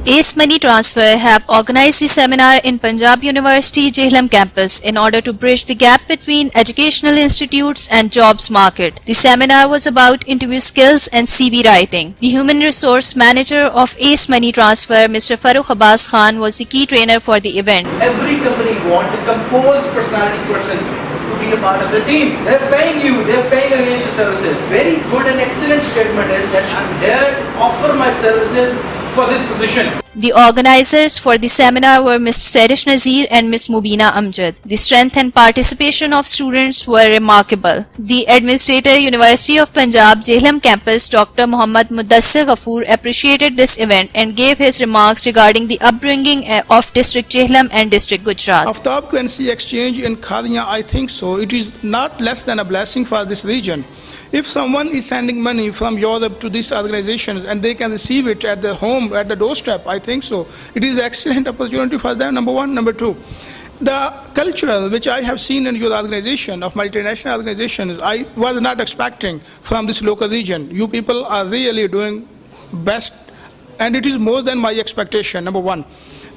Ace Money Transfer have organized the seminar in Pnjab Yunniversity Jehlem campus in order to bridge the gap between educational institutes and jobs market. The seminar was about interview skills and CV writing. The human resource manager of Ace Money Transfer, Mr. Farooq Abbas Khan, was the key trainer for the event. Every company wants a composed personality person to be a part of the team. They're paying you, they're paying against your services. Very good and excellent statement is that I'm here to offer my services for this position. The organizers for the seminar were Ms. Serish Nazir and Ms. Mubina Amjad. The strength and participation of students were remarkable. The Administrator, University of Punjab, Jehlam campus, Dr. Muhammad Mudassir Ghafoor, appreciated this event and gave his remarks regarding the upbringing of District Jehlam and District Gujarat. فتاب کرنسی ایکسچینج in Khadian, I think so. It is not less than a blessing for this region. If someone is sending money from Europe to these organizations and they can receive it at their home, at the doorstep, I think so. It is an excellent opportunity for them, number one. Number two, the culture which I have seen in your organization, of multinational organizations, I was not expecting from this local region. You people are really doing best, and it is more than my expectation, number one.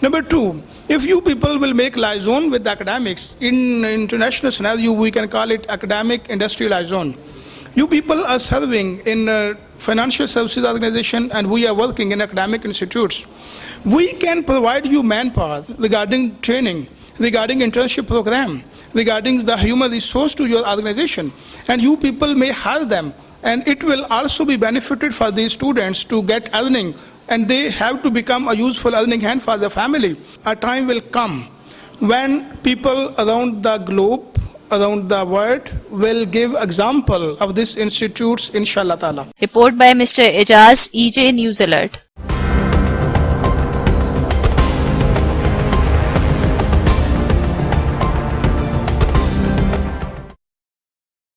Number two, if you people will make liaison with the academics, in international scenario, we can call it academic industry liaison. You people are serving in financial services organization and we are working in academic institutes. We can provide you manpower regarding training, regarding internship program, regarding the human resource to your organization, and you people may hire them, and it will also be benefited for these students to get earning, and they have to become a useful earning hand for their family. A time will come when people around the globe, around the world, will give example of these institutes, inshallah ta'ala. Report by Mr. Ejaz Ej, News Alert.